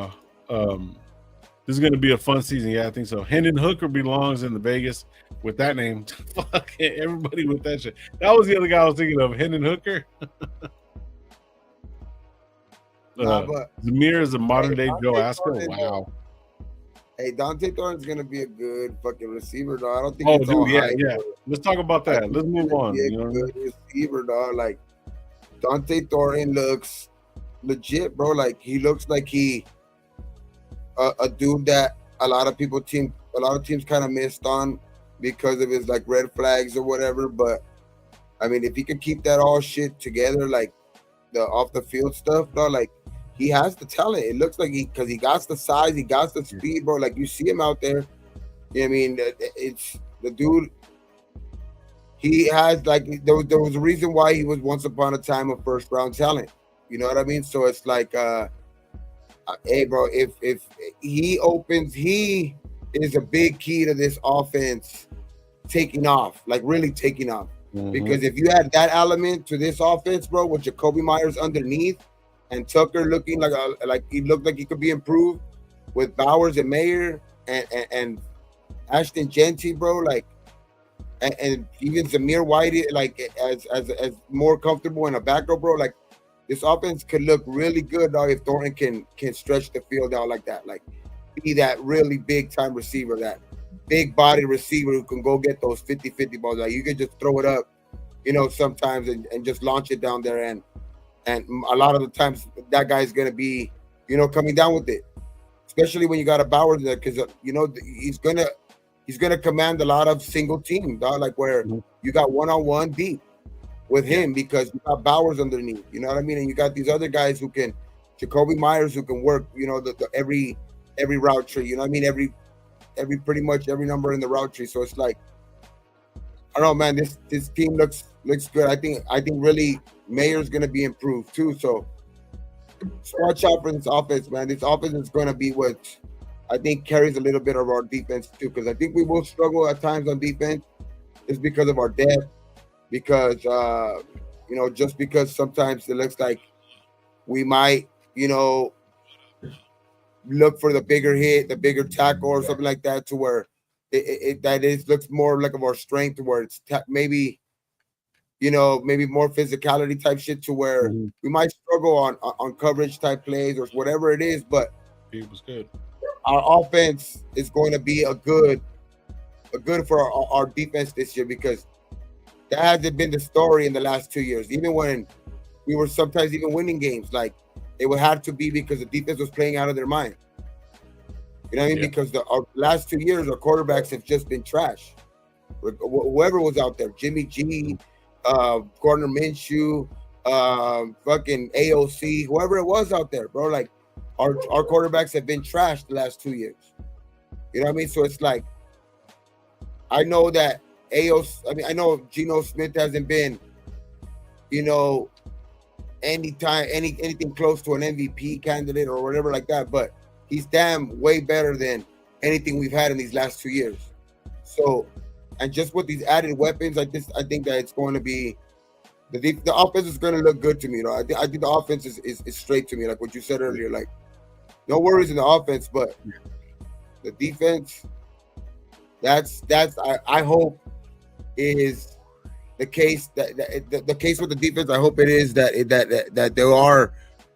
know. This is gonna be a fun season. Yeah, I think so. Hendon Hooker belongs in the Vegas with that name. Fucking everybody with that shit. That was the other guy I was thinking of. Hendon Hooker. Zamir is a modern day Joe Asker. Wow. Hey, Dante Thornton's gonna be a good fucking receiver, dog. I don't think it's all hype. Yeah. Let's talk about that. Let's move on. Be a good receiver, dog. Like Dante Thornton looks legit, bro. Like he looks like a dude that a lot of teams kind of missed on because of his like red flags or whatever. But I mean, if he could keep that all shit together, like the off the field stuff, dog, like he has the talent. It looks like because he got the size, he got the speed, bro. Like you see him out there. You know what I mean? It's the dude. He has like there was a reason why he was once upon a time a first round talent. You know what I mean? So it's like, hey, bro, if he opens, he is a big key to this offense taking off, like really taking off. Mm-hmm. Because if you add that element to this offense, bro, with Jacoby Myers underneath. And Tucker looking like he looked like he could be improved with Bowers and Mayer and Ashton Genty, bro. Like and even Zamir White, like as more comfortable in a background, bro. Like this offense could look really good, dog, if Thornton can stretch the field out like that. Like be that really big time receiver, that big body receiver who can go get those 50-50 balls. Like you could just throw it up, sometimes and just launch it down there and a lot of the times that guy's going to be, coming down with it, especially when you got a Bowers there, because, he's going to command a lot of single team, dog, like where you got one-on-one deep with him because you got Bowers underneath, you know what I mean? And you got these other guys who can, Jacoby Myers, who can work, the every route tree, you know what I mean? Every pretty much every number in the route tree. So it's like, I don't know, man, this team looks good. I think really Mayer's going to be improved too. So watch out for this offense, man. This offense is going to be what I think carries a little bit of our defense too, because I think we will struggle at times on defense just because of our depth, because, just because sometimes it looks like we might, look for the bigger hit, the bigger tackle or something like that to where it looks more like of our strength, where it's maybe more physicality type shit to where we might struggle on coverage type plays or whatever it is. But it was good. Our offense is going to be a good for our defense this year, because that hasn't been the story in the last 2 years. Even when we were sometimes even winning games, like it would have to be because the defense was playing out of their mind. You know what I mean? Yeah. Because our last 2 years, our quarterbacks have just been trash. Whoever was out there, Jimmy G, Gardner Minshew, fucking AOC, whoever it was out there, bro. Like our quarterbacks have been trashed the last 2 years. You know what I mean? So it's like, I know that I know Geno Smith hasn't been, anything close to an MVP candidate or whatever like that, but he's damn way better than anything we've had in these last 2 years. So, and just with these added weapons, I think that it's going to be the offense is going to look good to me. I think the offense is straight to me, like what you said earlier. Like no worries in the offense, but the defense, I hope is the case. The case with the defense, I hope it is that they are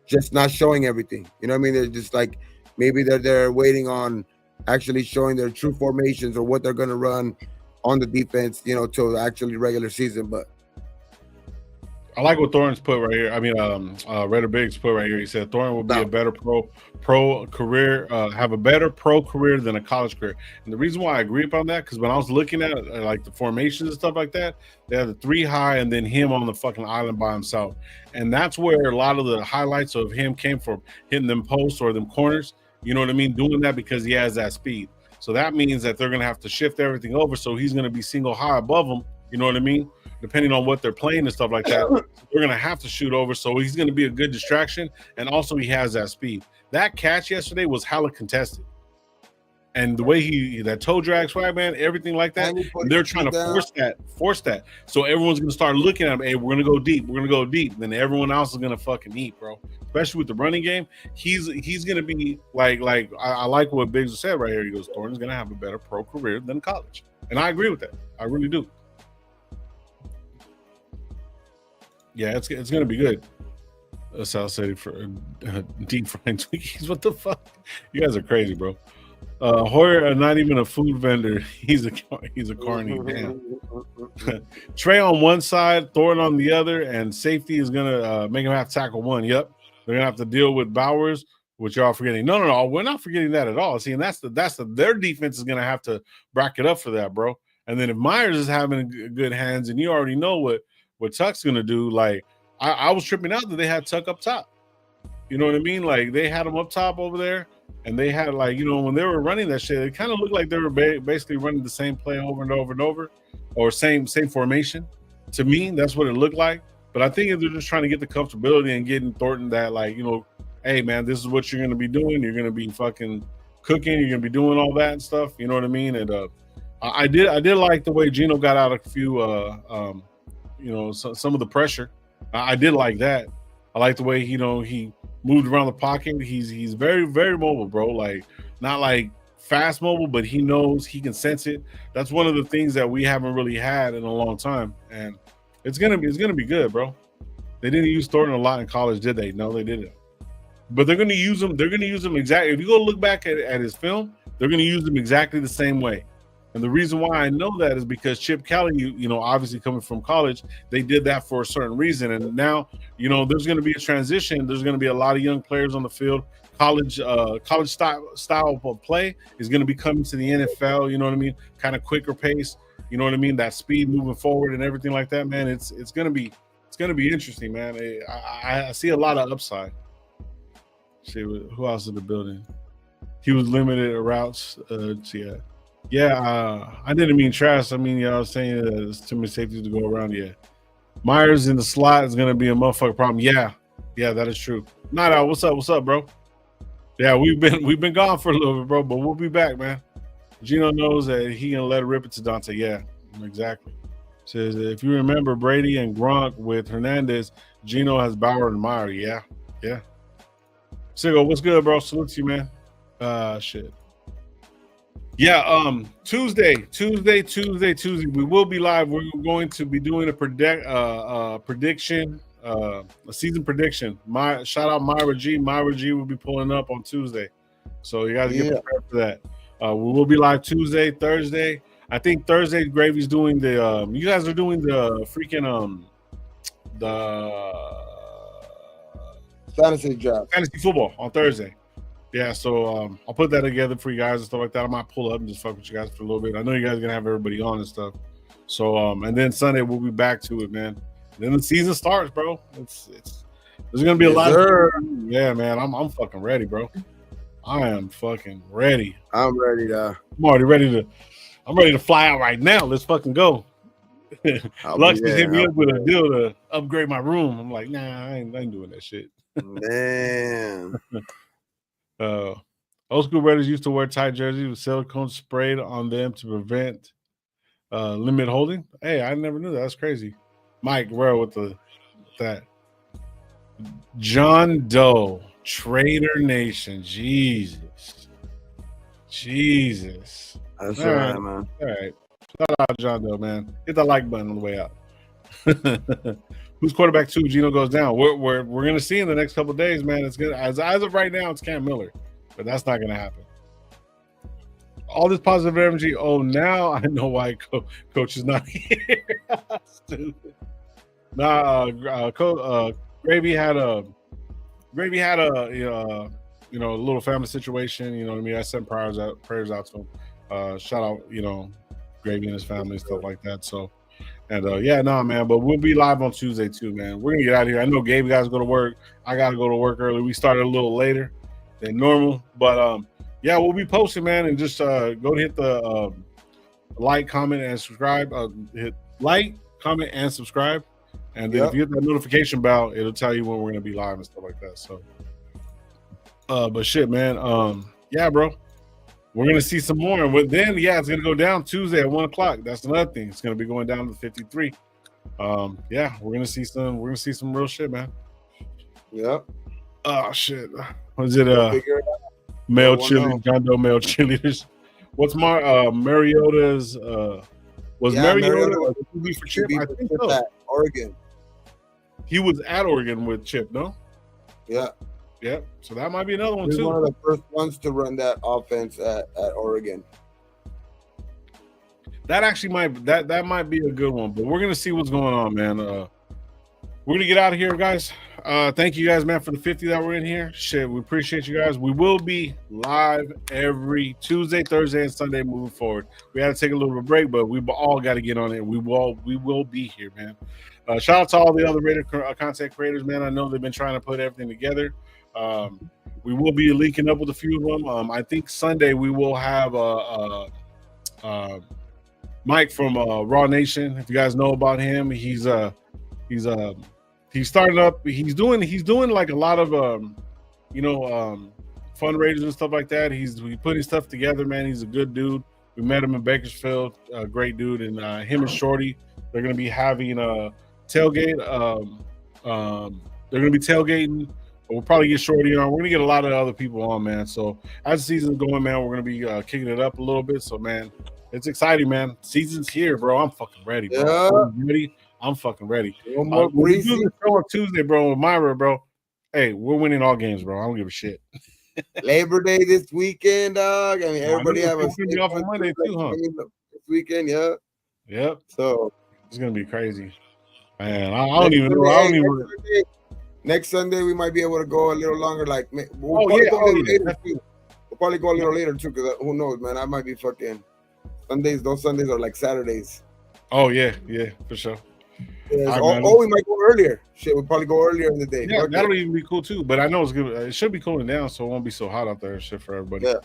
just not showing everything. You know what I mean? They're just like, maybe they're waiting on actually showing their true formations or what they're going to run on the defense, till actually regular season. But I like what Thornton's put right here. I mean, Redder Biggs put right here. He said Thornton will be a better pro career, have a better pro career than a college career. And the reason why I agree upon that, because when I was looking at like the formations and stuff like that, they had the 3 high and then him on the fucking island by himself. And that's where a lot of the highlights of him came from, hitting them posts or them corners. You know what I mean? Doing that because he has that speed. So that means that they're going to have to shift everything over. So he's going to be single high above them. You know what I mean? Depending on what they're playing and stuff like that, they're going to have to shoot over. So he's going to be a good distraction. And also he has that speed. That catch yesterday was hella contested. And the way that toe drag swag, man, everything like that, and they're trying to force that. So everyone's gonna start looking at him. Hey, we're gonna go deep. We're gonna go deep. Then everyone else is gonna fucking eat, bro. Especially with the running game, he's gonna be like I like what Biggs said right here. He goes, Thornton's gonna have a better pro career than college, and I agree with that. I really do. Yeah, it's gonna be good. South City for deep fried Twinkies. What the fuck? You guys are crazy, bro. Hoyer, not even a food vendor. He's a carny. Damn. Trey on one side, Thornton on the other, and safety is gonna make him have to tackle one. Yep, they're gonna have to deal with Bowers, which y'all forgetting. No, we're not forgetting that at all. See, and that's their defense is gonna have to bracket up for that, bro. And then if Myers is having good hands, and you already know what Tuck's gonna do, like I was tripping out that they had Tuck up top. You know what I mean? Like they had him up top over there. And they had when they were running that shit, it kind of looked like they were basically running the same play over and over and over, or same formation. To me, that's what it looked like. But I think if they're just trying to get the comfortability and getting Thornton that, hey man, this is what you're gonna be doing. You're gonna be fucking cooking. You're gonna be doing all that and stuff. You know what I mean? And I did like the way Gino got out a few, some of the pressure. I did like that. I like the way he moved around the pocket. He's very, very mobile, bro. Like not like fast mobile, but he knows, he can sense it. That's one of the things that we haven't really had in a long time, and it's gonna be good, bro. They didn't use Thornton a lot in college, did they? No, they didn't. But they're gonna use him. They're gonna use him exactly. If you go look back at his film, they're gonna use him exactly the same way. And the reason why I know that is because Chip Kelly, obviously coming from college, they did that for a certain reason. And now, there's going to be a transition. There's going to be a lot of young players on the field. College style of play is going to be coming to the NFL. You know what I mean? Kind of quicker pace. You know what I mean? That speed moving forward and everything like that, man. It's going to be interesting, man. I see a lot of upside. See who else in the building? He was limited routes. Yeah, I didn't mean trash. I mean, I was saying there's too many safeties to go around. Yeah, Myers in the slot is gonna be a motherfucking problem. Yeah, that is true. Night out. What's up, bro? Yeah, we've been gone for a little bit, bro, but we'll be back, man. Gino knows that he can let it rip it to Dante. Yeah, exactly. Says if you remember Brady and Gronk with Hernandez, Gino has Bauer and Meyer. Yeah. Siggo, what's good, bro? Salute to you, man. Shit. Yeah, Tuesday. We will be live. We're going to be doing a prediction, a season prediction. Shout out Myra G. Myra G will be pulling up on Tuesday, so you guys get prepared for that. We will be live Tuesday, Thursday. I think Thursday Gravy's doing the. You guys are doing the freaking the fantasy draft, fantasy football on Thursday. Yeah, so I'll put that together for you guys and stuff like that. I might pull up and just fuck with you guys for a little bit. I know you guys are gonna have everybody on and stuff. So and then Sunday we'll be back to it, man. Then the season starts, bro. There's gonna be a lot of yeah, man. I'm fucking ready, bro. I am fucking ready. I'm ready to. I'm ready to fly out right now. Let's fucking go. Lux just hit me up with a deal to upgrade my room. I'm like, nah, I ain't doing that shit. Man. Old school Raiders used to wear tight jerseys with silicone sprayed on them to prevent limit holding. Hey, I never knew that. That's crazy. Mike, where with that? John Doe, Trader Nation. Jesus. That's right, man. All right. Shout out John Doe, man. Hit the like button on the way out. Who's quarterback 2? Gino goes down. We're gonna see in the next couple of days, man. It's good. As of right now, it's Cam Miller, but that's not gonna happen. All this positive energy. Oh, now I know why coach is not here. Stupid. Gravy had a little family situation. You know what I mean. I sent prayers out to him. Shout out, Gravy and his family and stuff like that. So. And man, but we'll be live on Tuesday too, man. We're gonna get out of here. I know Gabe guys go to work. I gotta go to work early. We started a little later than normal, but we'll be posting, man, and just go to hit the like, comment, and subscribe. Hit like, comment, and subscribe, and then if you hit that notification bell, it'll tell you when we're gonna be live and stuff like that. So, but shit, man, bro. we're gonna see some more. But then, yeah, it's gonna go down Tuesday at 1 o'clock. That's another thing. It's gonna be going down to 53. Yeah, we're gonna see some real shit, man. Yep. Oh shit. Was it male cheerleaders, John Doe male cheerleaders? What's Mariota's was Mariota for Chip? I think so. At Oregon. He was at Oregon with Chip, no? Yeah. Yep. So that might be another one too. One of the first ones to run that offense at Oregon. That actually might be a good one, but we're gonna see what's going on, man. We're gonna get out of here, guys. Thank you guys, man, for the 50 that were in here. Shit, we appreciate you guys. We will be live every Tuesday, Thursday, and Sunday moving forward. We had to take a little bit of a break, but we all got to get on it. We will be here, man. Shout out to all the other content creators, man. I know they've been trying to put everything together. We will be linking up with a few of them. I think Sunday we will have Mike from Raw Nation. If you guys know about him, he's starting up. He's doing like a lot of fundraisers and stuff like that. He's putting stuff together, man. He's a good dude. We met him in Bakersfield, a great dude, and him and Shorty, they're gonna be having a tailgate. They're gonna be tailgating. We'll probably get Shorty on. We're gonna get a lot of other people on, man. So as the season's going, man, we're gonna be kicking it up a little bit. So, man, it's exciting, man. Season's here, bro. I'm fucking ready, bro. Yeah. I'm fucking ready. We'll do the show on Tuesday, bro, with Myra, bro. Hey, we're winning all games, bro. I don't give a shit. Labor Day this weekend, dog. I mean, everybody have a off on Monday too, huh? This weekend, yeah. Yep. So it's gonna be crazy, man. I don't even know. Next Sunday we might be able to go a little longer. Like, we'll probably go a little later too, because who knows, man? I might be fucking Sundays. Those Sundays are like Saturdays. Oh yeah, for sure. Yeah, we might go earlier. Shit, we'll probably go earlier in the day. Yeah, that'll even be cool too. But I know it's good. It should be cooling down, so it won't be so hot out there and shit for everybody. Yeah.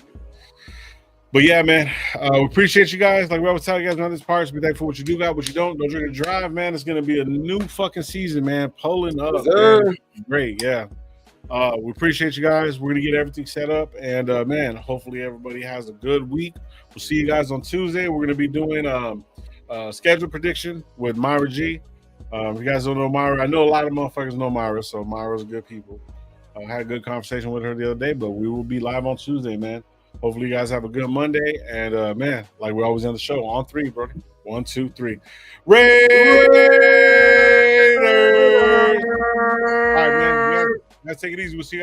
But yeah, man, we appreciate you guys. Like we always tell you guys on this part, be thankful for what you do got, what you don't. Don't drink and drive, man. It's gonna be a new fucking season, man. Pulling up, man. Great, yeah. We appreciate you guys. We're gonna get everything set up, and man, hopefully everybody has a good week. We'll see you guys on Tuesday. We're gonna be doing schedule prediction with Myra G. If you guys don't know Myra, I know a lot of motherfuckers know Myra, so Myra's good people. I had a good conversation with her the other day, but we will be live on Tuesday, man. Hopefully you guys have a good Monday, and man, like we always on the show, on three, bro. 1, 2, 3. Raiders! All right, man. Let's take it easy. We'll see you guys.